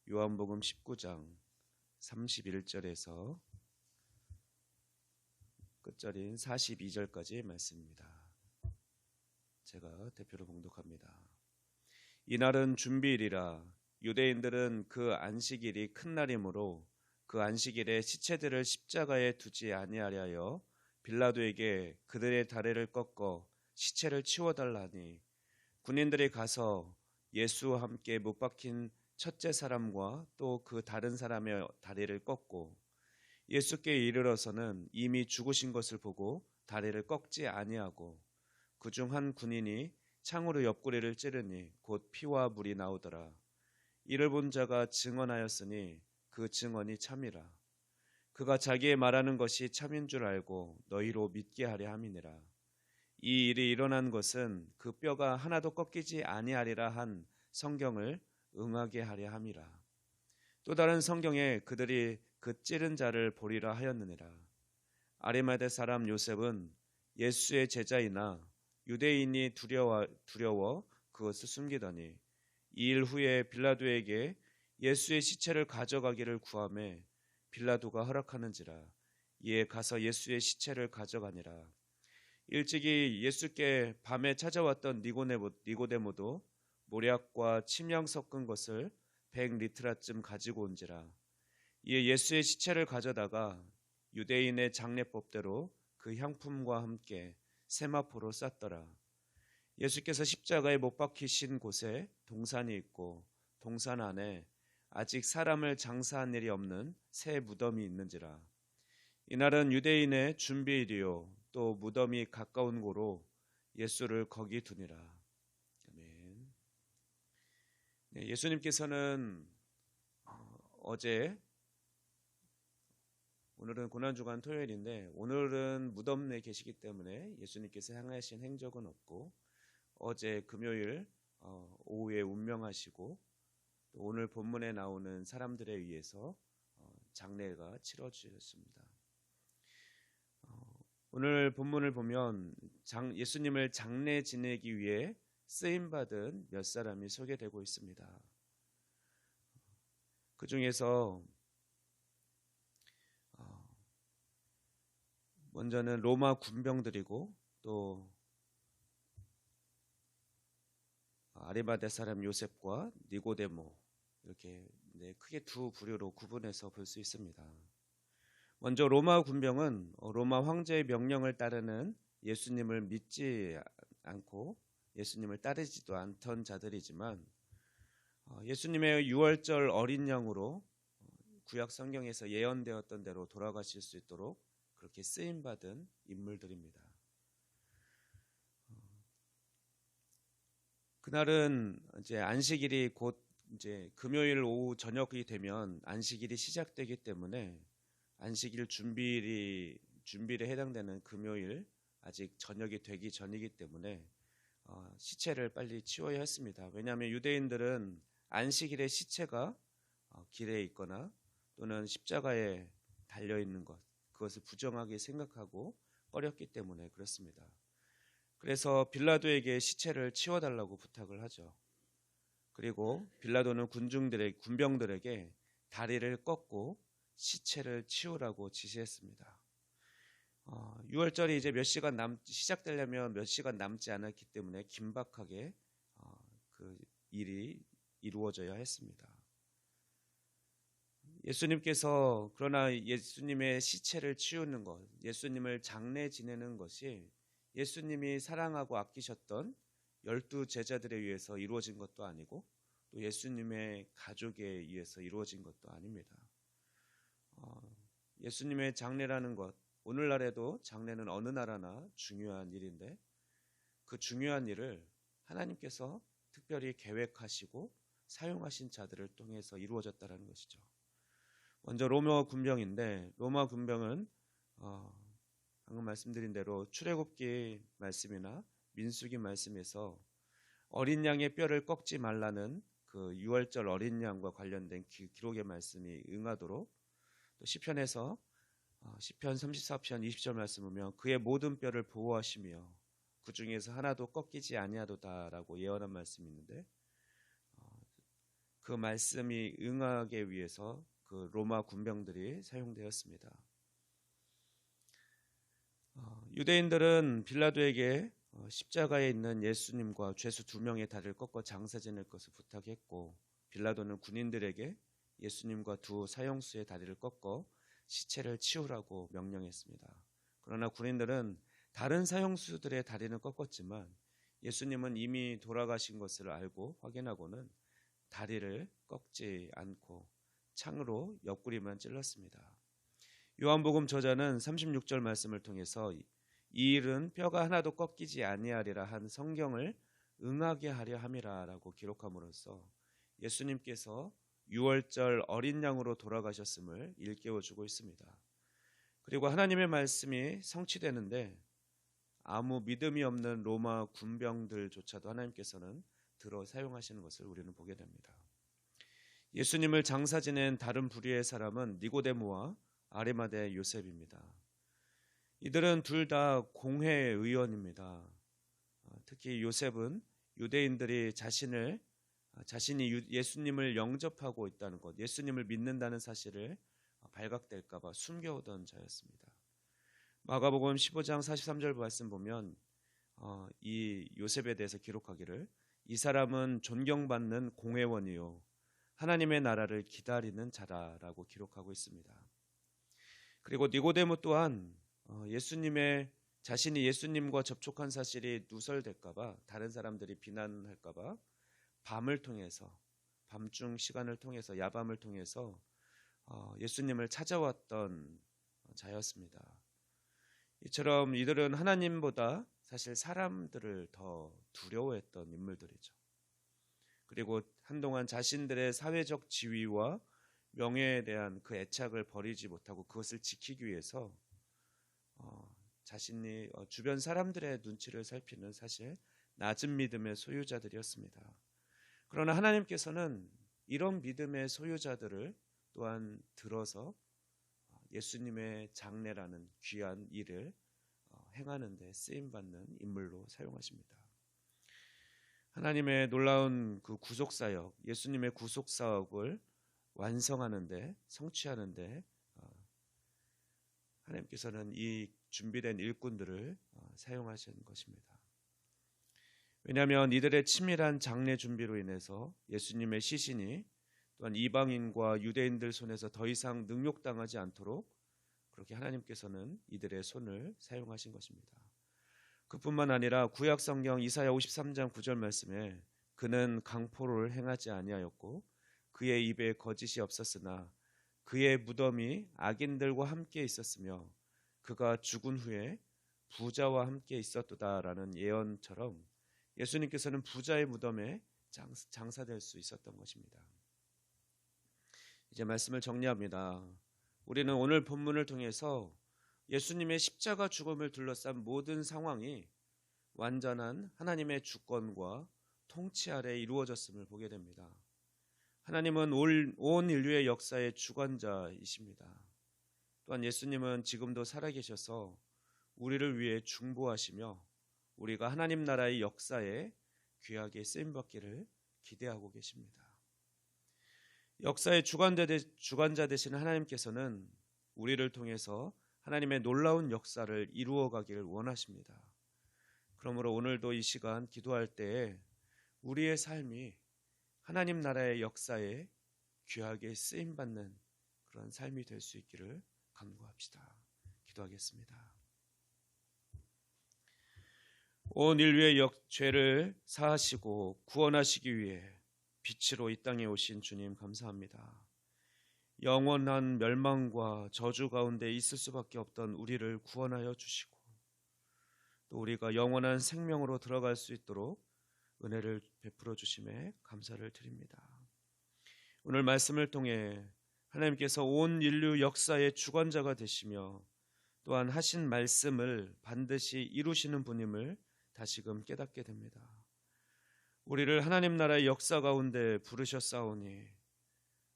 요한복음 19장 31절에서 끝절인 42절까지의 말씀입니다. 제가 대표로 봉독합니다. 이날은 준비일이라 유대인들은 그 안식일이 큰 날이므로 그 안식일에 시체들을 십자가에 두지 아니하려 빌라도에게 그들의 다리를 꺾어 시체를 치워달라니 군인들이 가서 예수와 함께 못 박힌 첫째 사람과 또 그 다른 사람의 다리를 꺾고 예수께 이르러서는 이미 죽으신 것을 보고 다리를 꺾지 아니하고 그중 한 군인이 창으로 옆구리를 찌르니 곧 피와 물이 나오더라. 이를 본 자가 증언하였으니 그 증언이 참이라. 그가 자기의 말하는 것이 참인 줄 알고 너희로 믿게 하려 함이니라. 이 일이 일어난 것은 그 뼈가 하나도 꺾이지 아니하리라 한 성경을 응하게 하려 함이라. 또 다른 성경에 그들이 그 찌른 자를 보리라 하였느니라. 아리마대 사람 요셉은 예수의 제자이나 유대인이 두려워 그것을 숨기더니 이 일 후에 빌라도에게 예수의 시체를 가져가기를 구하매 빌라도가 허락하는지라. 이에 가서 예수의 시체를 가져가니라. 일찍이 예수께 밤에 찾아왔던 니고데모도 모략과 침향 섞은 것을 100리트라쯤 가지고 온지라. 이에 예수의 시체를 가져다가 유대인의 장례법대로 그 향품과 함께 세마포로 쌌더라. 예수께서 십자가에 못 박히신 곳에 동산이 있고 동산 안에 아직 사람을 장사한 일이 없는 새 무덤이 있는지라. 이날은 유대인의 준비일이요 또 무덤이 가까운 고로 예수를 거기 두니라. 아멘. 네, 예수님께서는 어제 오늘은 고난주간 토요일인데 오늘은 무덤에 계시기 때문에 예수님께서 향하신 행적은 없고 어제 금요일 오후에 운명하시고 또 오늘 본문에 나오는 사람들에 의해서 장례가 치러졌습니다. 오늘 본문을 보면 예수님을 장례 지내기 위해 쓰임받은 몇 사람이 소개되고 있습니다. 그 중에서 먼저는 로마 군병들이고 또 아리마대 사람 요셉과 니고데모 이렇게 크게 두 부류로 구분해서 볼 수 있습니다. 먼저 로마 군병은 로마 황제의 명령을 따르는 예수님을 믿지 않고 예수님을 따르지도 않던 자들이지만 예수님의 유월절 어린 양으로 구약 성경에서 예언되었던 대로 돌아가실 수 있도록 그렇게 쓰임받은 인물들입니다. 그날은 이제 안식일이 곧 이제 금요일 오후 저녁이 되면 안식일이 시작되기 때문에 안식일 준비일에 해당되는 금요일 아직 저녁이 되기 전이기 때문에 시체를 빨리 치워야 했습니다. 왜냐하면 유대인들은 안식일에 시체가 길에 있거나 또는 십자가에 달려 있는 그것을 부정하게 생각하고 꺼렸기 때문에 그렇습니다. 그래서 빌라도에게 시체를 치워달라고 부탁을 하죠. 그리고 빌라도는 군병들에게 다리를 꺾고 시체를 치우라고 지시했습니다. 6월절이 이제 시작되려면 몇 시간 남지 않았기 때문에 긴박하게 그 일이 이루어져야 했습니다. 예수님께서 그러나 예수님의 시체를 치우는 것, 예수님을 장례 지내는 것이 예수님이 사랑하고 아끼셨던 12 제자들에 의해서 이루어진 것도 아니고 또 예수님의 가족에 의해서 이루어진 것도 아닙니다. 예수님의 장례라는 것, 오늘날에도 장례는 어느 나라나 중요한 일인데 그 중요한 일을 하나님께서 특별히 계획하시고 사용하신 자들을 통해서 이루어졌다는 것이죠. 먼저 로마 군병인데 로마 군병은 방금 말씀드린 대로 출애굽기 말씀이나 민수기 말씀에서 어린 양의 뼈를 꺾지 말라는 그 유월절 어린 양과 관련된 기록의 말씀이 응하도록 또 시편에서 시편 34편 20절 말씀 보면 그의 모든 뼈를 보호하시며 그 중에서 하나도 꺾이지 아니하도다라고 예언한 말씀이 있는데 그 말씀이 응하기 위해서 그 로마 군병들이 사용되었습니다. 유대인들은 빌라도에게 십자가에 있는 예수님과 죄수 2명의 다리를 꺾어 장사 지낼 것을 부탁했고, 빌라도는 군인들에게 예수님과 2 사형수의 다리를 꺾어 시체를 치우라고 명령했습니다. 그러나 군인들은 다른 사형수들의 다리는 꺾었지만 예수님은 이미 돌아가신 것을 알고 확인하고는 다리를 꺾지 않고 창으로 옆구리만 찔렀습니다. 요한복음 저자는 36절 말씀을 통해서 이 일은 뼈가 하나도 꺾이지 아니하리라 한 성경을 응하게 하려 함이라라고 기록함으로써 예수님께서 6월절 어린 양으로 돌아가셨음을 일깨워주고 있습니다. 그리고 하나님의 말씀이 성취되는데 아무 믿음이 없는 로마 군병들조차도 하나님께서는 들어 사용하시는 것을 우리는 보게 됩니다. 예수님을 장사 지낸 다른 부류의 사람은 니고데모와 아리마대 요셉입니다. 이들은 둘 다 공회 의원입니다. 특히 요셉은 유대인들이 자신이 예수님을 영접하고 있다는 것, 예수님을 믿는다는 사실을 발각될까 봐 숨겨오던 자였습니다. 마가복음 15장 43절 말씀 보면 이 요셉에 대해서 기록하기를 이 사람은 존경받는 공회원이요 하나님의 나라를 기다리는 자라라고 기록하고 있습니다. 그리고 니고데모 또한 자신이 예수님과 접촉한 사실이 누설될까 봐, 다른 사람들이 비난할까 봐 밤을 통해서, 밤중 시간을 통해서, 야밤을 통해서 예수님을 찾아왔던 자였습니다. 이처럼 이들은 하나님보다 사실 사람들을 더 두려워했던 인물들이죠. 그리고 한동안 자신들의 사회적 지위와 명예에 대한 그 애착을 버리지 못하고 그것을 지키기 위해서 자신이 주변 사람들의 눈치를 살피는 사실 낮은 믿음의 소유자들이었습니다. 그러나 하나님께서는 이런 믿음의 소유자들을 또한 들어서 예수님의 장례라는 귀한 일을 행하는 데 쓰임받는 인물로 사용하십니다. 하나님의 놀라운 그 구속사역, 예수님의 구속사역을 완성하는데, 성취하는데 하나님께서는 이 준비된 일꾼들을 사용하신 것입니다. 왜냐하면 이들의 치밀한 장례 준비로 인해서 예수님의 시신이 또한 이방인과 유대인들 손에서 더 이상 능욕당하지 않도록 그렇게 하나님께서는 이들의 손을 사용하신 것입니다. 그뿐만 아니라 구약성경 이사야 53장 9절 말씀에 그는 강포를 행하지 아니하였고 그의 입에 거짓이 없었으나 그의 무덤이 악인들과 함께 있었으며 그가 죽은 후에 부자와 함께 있었도다라는 예언처럼 예수님께서는 부자의 무덤에 장사될 수 있었던 것입니다. 이제 말씀을 정리합니다. 우리는 오늘 본문을 통해서 예수님의 십자가 죽음을 둘러싼 모든 상황이 완전한 하나님의 주권과 통치 아래 이루어졌음을 보게 됩니다. 하나님은 온 인류의 역사의 주관자이십니다. 또한 예수님은 지금도 살아계셔서 우리를 위해 중보하시며 우리가 하나님 나라의 역사에 귀하게 쓰임받기를 기대하고 계십니다. 역사의 주관자 되시는 하나님께서는 우리를 통해서 하나님의 놀라운 역사를 이루어가기를 원하십니다. 그러므로 오늘도 이 시간 기도할 때에 우리의 삶이 하나님 나라의 역사에 귀하게 쓰임받는 그런 삶이 될 수 있기를 간구합시다. 기도하겠습니다. 온 인류의 죄를 사하시고 구원하시기 위해 빛으로 이 땅에 오신 주님 감사합니다. 영원한 멸망과 저주 가운데 있을 수밖에 없던 우리를 구원하여 주시고 또 우리가 영원한 생명으로 들어갈 수 있도록 은혜를 베풀어 주심에 감사를 드립니다. 오늘 말씀을 통해 하나님께서 온 인류 역사의 주관자가 되시며 또한 하신 말씀을 반드시 이루시는 분임을 다시금 깨닫게 됩니다. 우리를 하나님 나라의 역사 가운데 부르셨사오니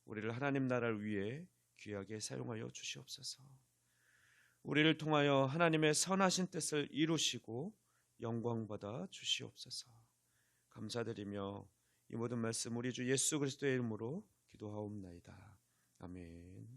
우리를 하나님 나라를 위해 귀하게 사용하여 주시옵소서. 우리를 통하여 하나님의 선하신 뜻을 이루시고 영광받아 주시옵소서. 감사드리며 이 모든 말씀 우리 주 예수 그리스도의 이름으로 기도하옵나이다. 아멘.